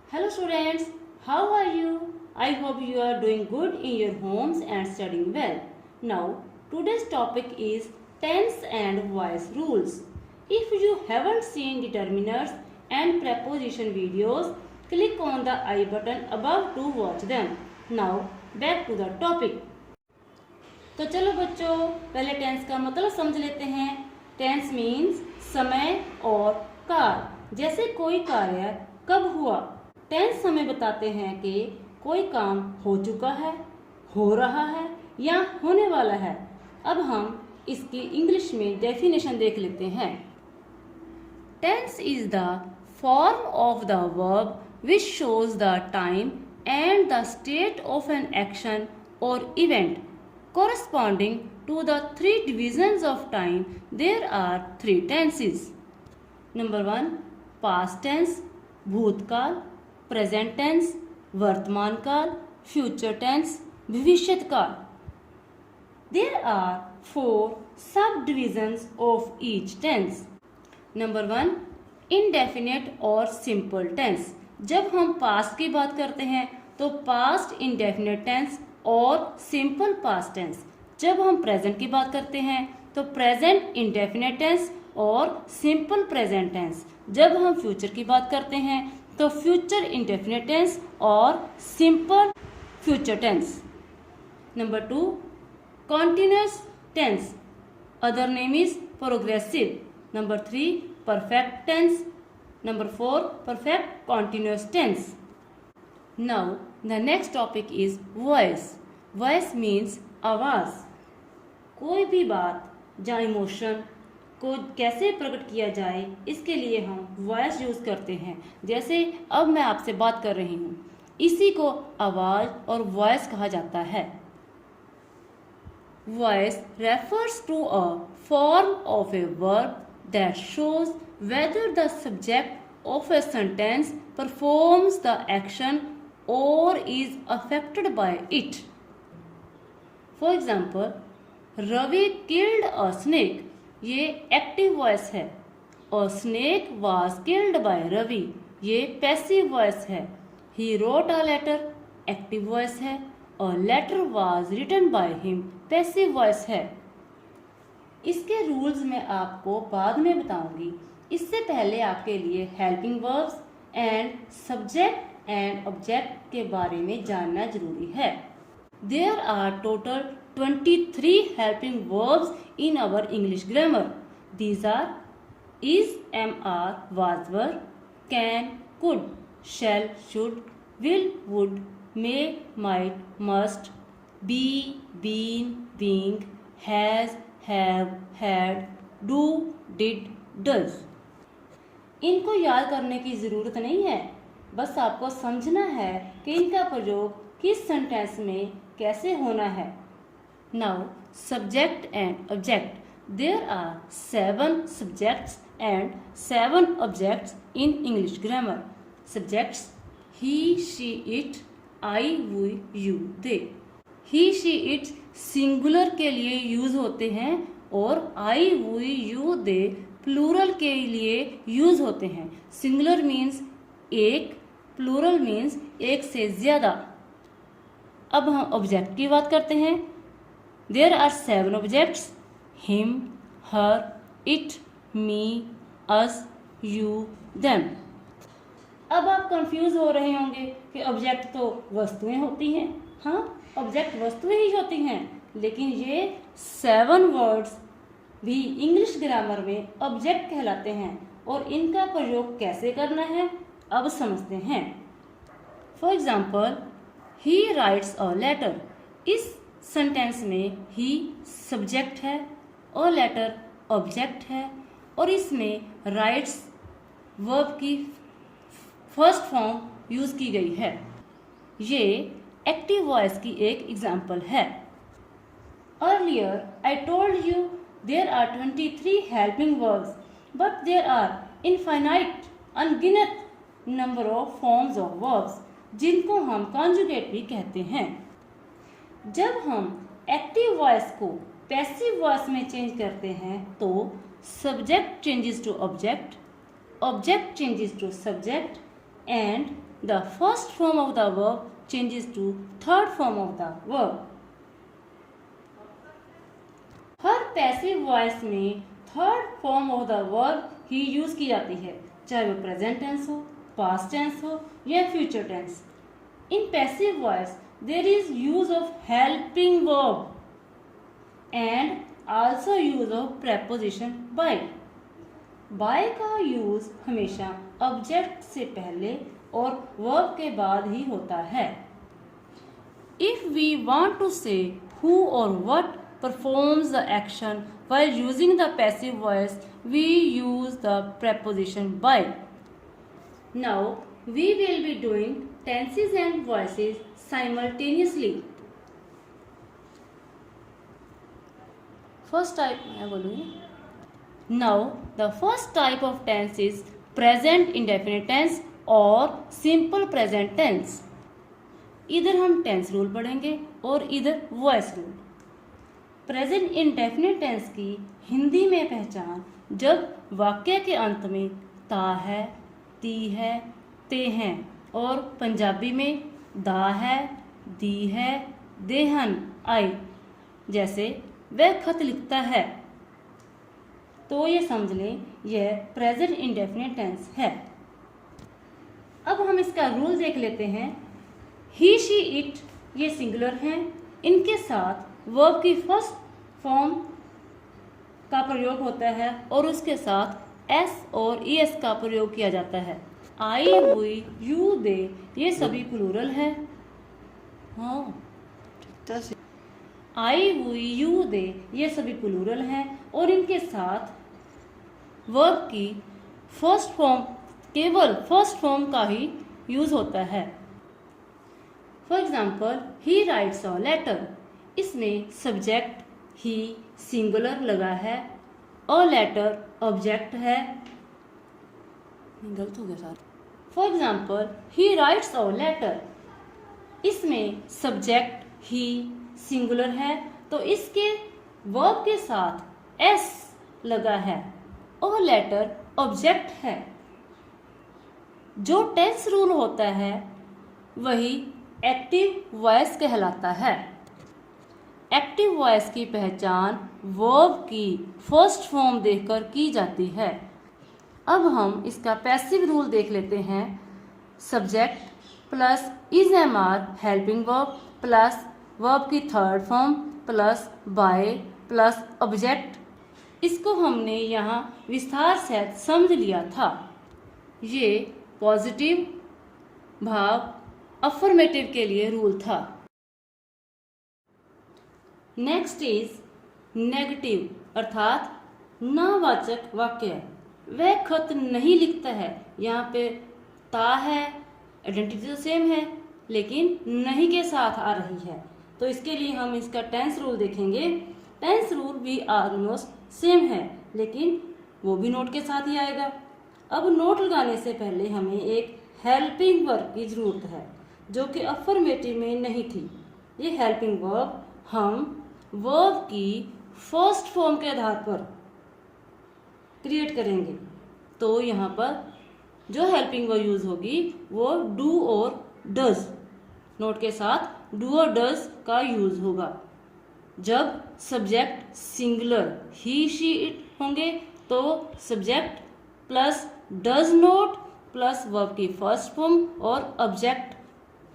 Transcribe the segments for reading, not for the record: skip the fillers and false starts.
Hello students, how are you? I hope you are doing good in your homes and studying well. Now, today's topic is tense and voice rules. If you haven't seen determiners and preposition videos, click on the I button above to watch them. Now, back to the topic. तो चलो बच्चों, पहले tense का मतलब समझ लेते हैं. Tense means समय और काल. जैसे कोई कार्य कब हुआ. टेंस हमें बताते हैं कि कोई काम हो चुका है, हो रहा है या होने वाला है. अब हम इसकी इंग्लिश में डेफिनेशन देख लेते हैं. Tense is the form of the verb which shows the time and the state of an action और event corresponding to the three divisions of time. There are three tenses. Number 1, past tense, भूतकाल, present tense, वर्तमान काल, future tense, भविष्यत काल. There are 4 subdivisions of each tense. Number 1, indefinite और simple tense. जब हम past की बात करते हैं तो past indefinite tense और सिंपल पास्ट टेंस. जब हम प्रेजेंट की बात करते हैं तो प्रेजेंट इंडेफिनेट टेंस और सिंपल प्रेजेंट टेंस. जब हम फ्यूचर की बात करते हैं तो फ्यूचर इंडेफिनेट टेंस और simple future tense. Number 2, continuous tense, other name is progressive. Number 3, perfect tense. Number 4, perfect continuous tense. Now the next topic is voice. Voice means आवाज़. कोई भी बात या इमोशन को कैसे प्रकट किया जाए इसके लिए हम वॉइस यूज़ करते हैं. जैसे अब मैं आपसे बात कर रही हूँ, इसी को आवाज़ और वॉइस कहा जाता है. Voice refers to a form of a verb that shows whether the subject of a sentence performs the action or is affected by it. For example, Ravi killed a snake. ये active voice है. A snake was killed by Ravi. ये passive voice है. He wrote a letter. Active voice है. A letter was written by him. Passive voice है. इसके rules मैं आपको बाद में बताऊंगी. इससे पहले आपके लिए helping verbs and subject and object के बारे में जानना जरूरी है. There are total 23 helping verbs in our English grammar. These are is, am are, was, were, can, could, shall, should, will, would, may, might, must, be, been, being, has, have, had, do, did, does. इनको याद करने की जरूरत नहीं है, बस आपको समझना है कि इनका प्रयोग किस सेंटेंस में कैसे होना है. Now subject and object. There are 7 subjects and 7 objects in English grammar. Subjects he, she, it, I, we, you, they. He, she, it singular के लिए यूज होते हैं और I, we, you, they plural के लिए यूज होते हैं. Singular means एक, प्लूरल मीन्स एक से ज्यादा. अब हम ऑब्जेक्ट की बात करते हैं. There are 7 objects. Him, her, it, me, us, you, them. अब आप कंफ्यूज हो रहे होंगे कि ऑब्जेक्ट तो वस्तुएं होती हैं. हाँ, ऑब्जेक्ट वस्तुएं ही होती हैं, लेकिन ये 7 वर्ड्स भी इंग्लिश ग्रामर में ऑब्जेक्ट कहलाते हैं. और इनका प्रयोग कैसे करना है अब समझते हैं. For example, he writes a letter. इस सेंटेंस में ही सब्जेक्ट है और लेटर ऑब्जेक्ट है और इसमें राइट्स वर्ब की फर्स्ट फॉर्म यूज की गई है. ये एक्टिव वॉइस की एक एग्जाम्पल है. Earlier I told you there are 23 helping verbs, but there are infinite, अनगिनत number of forms of verbs, जिनको हम कॉन्जुगेट भी कहते हैं. जब हम एक्टिव वॉइस को पैसिव वॉइस में चेंज करते हैं तो subject changes to object, object changes to subject and the first form of the verb changes to third form of the verb. हर पैसिव वॉइस में third form of the verb ही use की जाती है, चाहे वो प्रेजेंट टेंस हो, past tense हो या future tense. In passive voice there is use of helping verb and also use of preposition by. By का यूज हमेशा ऑब्जेक्ट से पहले और वर्ब के बाद ही होता है. If we want to say who or what performs the action while using the passive voice, we use the preposition by. Now we will be doing tenses and voices simultaneously. First type मैं बोलूँगी. Now the first type of tense is present indefinite tense और simple present tense. इधर हम tense rule पढ़ेंगे और इधर voice rule. Present indefinite tense की हिंदी में पहचान जब वाक्य के अंत में ता है, ती है, ते हैं और पंजाबी में दा है, दी है, देहन आई. जैसे वह खत लिखता है, तो ये समझ लें यह प्रेजेंट इंडेफिनिट टेंस है. अब हम इसका रूल देख लेते हैं. ही, शी, इट ये सिंगुलर हैं. इनके साथ वर्ब की फर्स्ट फॉर्म का प्रयोग होता है और उसके साथ एस और ईएस का प्रयोग किया जाता है. आई, हुई, यू, दे ये सभी प्लूरल है. हाँ, आई, हुई, यू, दे ये सभी प्लूरल हैं और इनके साथ वर्ब की फर्स्ट फॉर्म केवल फर्स्ट फॉर्म का ही यूज होता है. For example, he writes a letter. इसमें सब्जेक्ट ही सिंगुलर लगा है और लेटर ऑब्जेक्ट है. गलत हो गया sir. For example, he writes a letter. इसमें सब्जेक्ट ही सिंगुलर है तो इसके वर्ब के साथ एस लगा है और लेटर ऑब्जेक्ट है. जो टेंस रूल होता है वही एक्टिव वॉइस कहलाता है. एक्टिव वॉइस की पहचान वर्ब की फर्स्ट फॉर्म देखकर की जाती है. अब हम इसका पैसिव रूल देख लेते हैं. Subject plus is am are helping verb plus verb की third form plus by plus object. इसको हमने यहाँ विस्तार से समझ लिया था. ये पॉजिटिव भाव अफर्मेटिव के लिए रूल था. नेक्स्ट इज नेगेटिव अर्थात नावाचक वाक्य. वह खत नहीं लिखता है. यहाँ पे ता है, आइडेंटिटी तो सेम है लेकिन नहीं के साथ आ रही है, तो इसके लिए हम इसका टेंस रूल देखेंगे. टेंस रूल भी ऑलमोस्ट सेम है लेकिन वो भी नोट के साथ ही आएगा. अब नोट लगाने से पहले हमें एक हेल्पिंग वर्ब की जरूरत है जो कि अफर्मेटिव में नहीं थी. ये हेल्पिंग वर्ब हम वर्ब की फर्स्ट फॉर्म के आधार पर क्रिएट करेंगे. तो यहाँ पर जो हेल्पिंग वर्ब यूज होगी वो डू और डज. नोट के साथ डू और डज का यूज होगा. जब subject singular he, she, it होंगे तो subject plus does note plus verb की फर्स्ट फॉर्म और ऑब्जेक्ट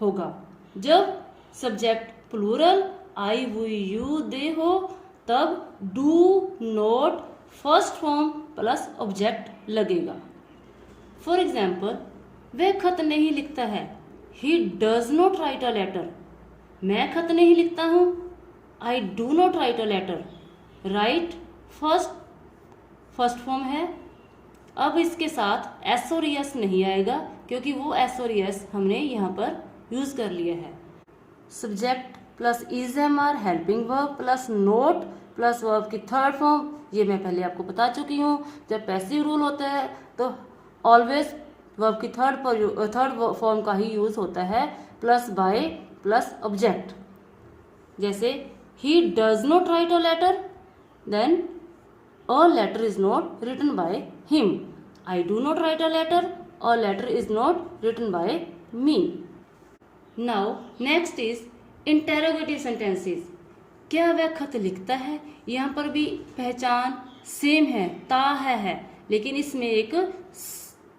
होगा. जब सब्जेक्ट प्लूरल आई, हुई, यू, दे हो तब do not first form plus object लगेगा. फॉर एग्जाम्पल, वह खत नहीं लिखता है. He does not write a letter. मैं खत नहीं लिखता हूँ. I do not write a letter. Write first form है. अब इसके साथ एस और एस नहीं आएगा क्योंकि वो एस और एस हमने यहाँ पर यूज कर लिया है. Subject plus is am are helping verb plus not plus verb की थर्ड फॉर्म. ये मैं पहले आपको बता चुकी हूँ. जब पैसिव रूल होता है तो ऑलवेज वर्ब की थर्ड फॉर्म का ही यूज होता है प्लस बाय प्लस ऑब्जेक्ट. जैसे he does not write a letter, then a letter is not written by him. I do not write a letter, or letter is not written by me. Now next is interrogative sentences. क्या वह खत लिखता है? यहाँ पर भी पहचान same है, ता है, लेकिन इसमें एक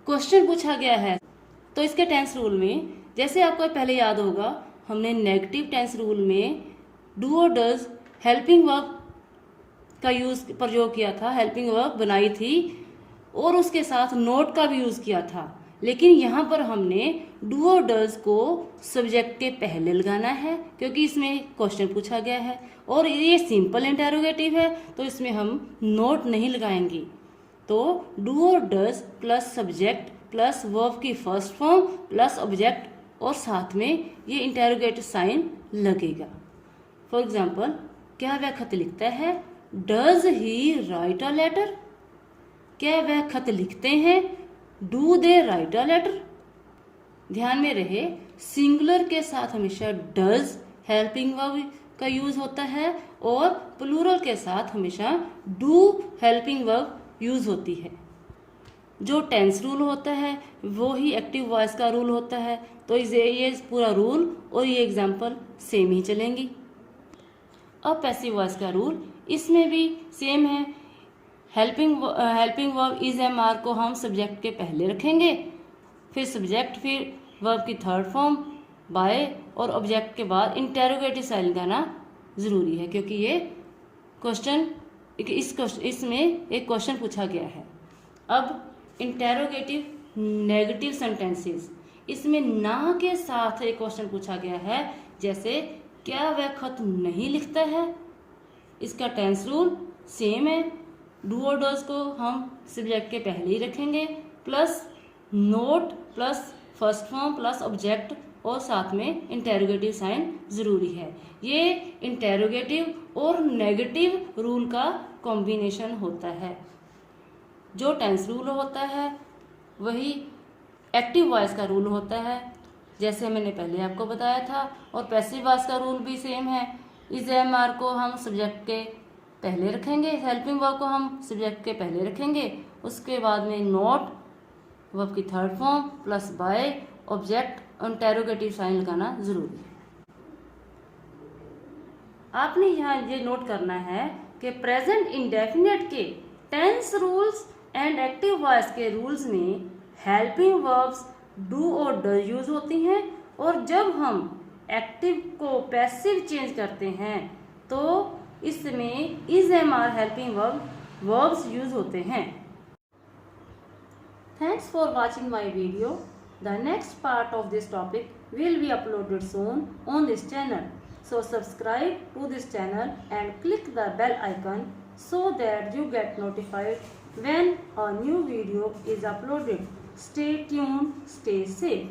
क्वेश्चन पूछा गया है। तो इसके टेंस रूल में जैसे आपको पहले याद होगा, हमने नेगेटिव टेंस रूल में डू और डज हेल्पिंग वर्ब का प्रयोग किया था, हेल्पिंग वर्ब बनाई थी और उसके साथ नोट का भी यूज किया था। लेकिन यहाँ पर हमने डू और डज को सब्जेक्ट के पहले लगाना है क्योंकि इसमें क्वेश्चन पूछा गया है और ये सिंपल इंटेरोगेटिव है, तो इसमें हम नोट नहीं लगाएंगे। तो डू और does plus subject plus verb की फर्स्ट फॉर्म प्लस ऑब्जेक्ट और साथ में ये इंटेरोगेटिव साइन लगेगा। फॉर एग्जाम्पल, क्या वह खत लिखता है? Does he write a letter? क्या वह खत लिखते हैं? Do they write a letter? ध्यान में रहे, सिंगुलर के साथ हमेशा डज हेल्पिंग वर्ब का यूज होता है और प्लूरल के साथ हमेशा डू हेल्पिंग वर्ब यूज होती है। जो टेंस रूल होता है वो ही एक्टिव वॉइस का रूल होता है। तो ये पूरा रूल और ये एग्जाम्पल सेम ही चलेंगी। अब पैसिव वॉइस का रूल, इसमें भी सेम है। Helping verb is am are को हम सब्जेक्ट के पहले रखेंगे, फिर सब्जेक्ट, फिर वर्ब की थर्ड फॉर्म बाय और ऑब्जेक्ट के बाद इंटेरोगेटिव साइन लगाना जरूरी है क्योंकि ये क्वेश्चन इसमें एक क्वेश्चन पूछा गया है। अब इंटेरोगेटिव नेगेटिव सेंटेंसेस, इसमें ना के साथ एक क्वेश्चन पूछा गया है, जैसे क्या वह खत नहीं लिखता है? इसका टेंस रूल सेम है। डू और डज को हम सब्जेक्ट के पहले ही रखेंगे plus not plus first form plus object और साथ में इंटेरोगेटिव साइन जरूरी है। ये इंटेरोगेटिव और नेगेटिव रूल का कॉम्बिनेशन होता है। जो टेंस रूल होता है वही एक्टिव वॉइस का रूल होता है, जैसे मैंने पहले आपको बताया था। और पैसिव वॉइस का रूल भी सेम है। इस एम आर को हम सब्जेक्ट के पहले रखेंगे, हेल्पिंग वर्ब को हम सब्जेक्ट के पहले रखेंगे, उसके बाद में नोट वर्ब की third form plus by object interrogative sign लगाना जरूरी है। आपने यहाँ ये नोट करना है कि प्रेजेंट इंडेफिनिट के tense rules and active voice के रूल्स में हेल्पिंग वर्ब्स डू और डज यूज होती हैं और जब हम एक्टिव को पैसिव चेंज करते हैं तो इसमें is am are helping verbs use होते हैं। Thanks for watching my video. The next part of this topic will be uploaded soon on this channel. So subscribe to this channel and click the bell icon so that you get notified when a new video is uploaded. Stay tuned, stay safe.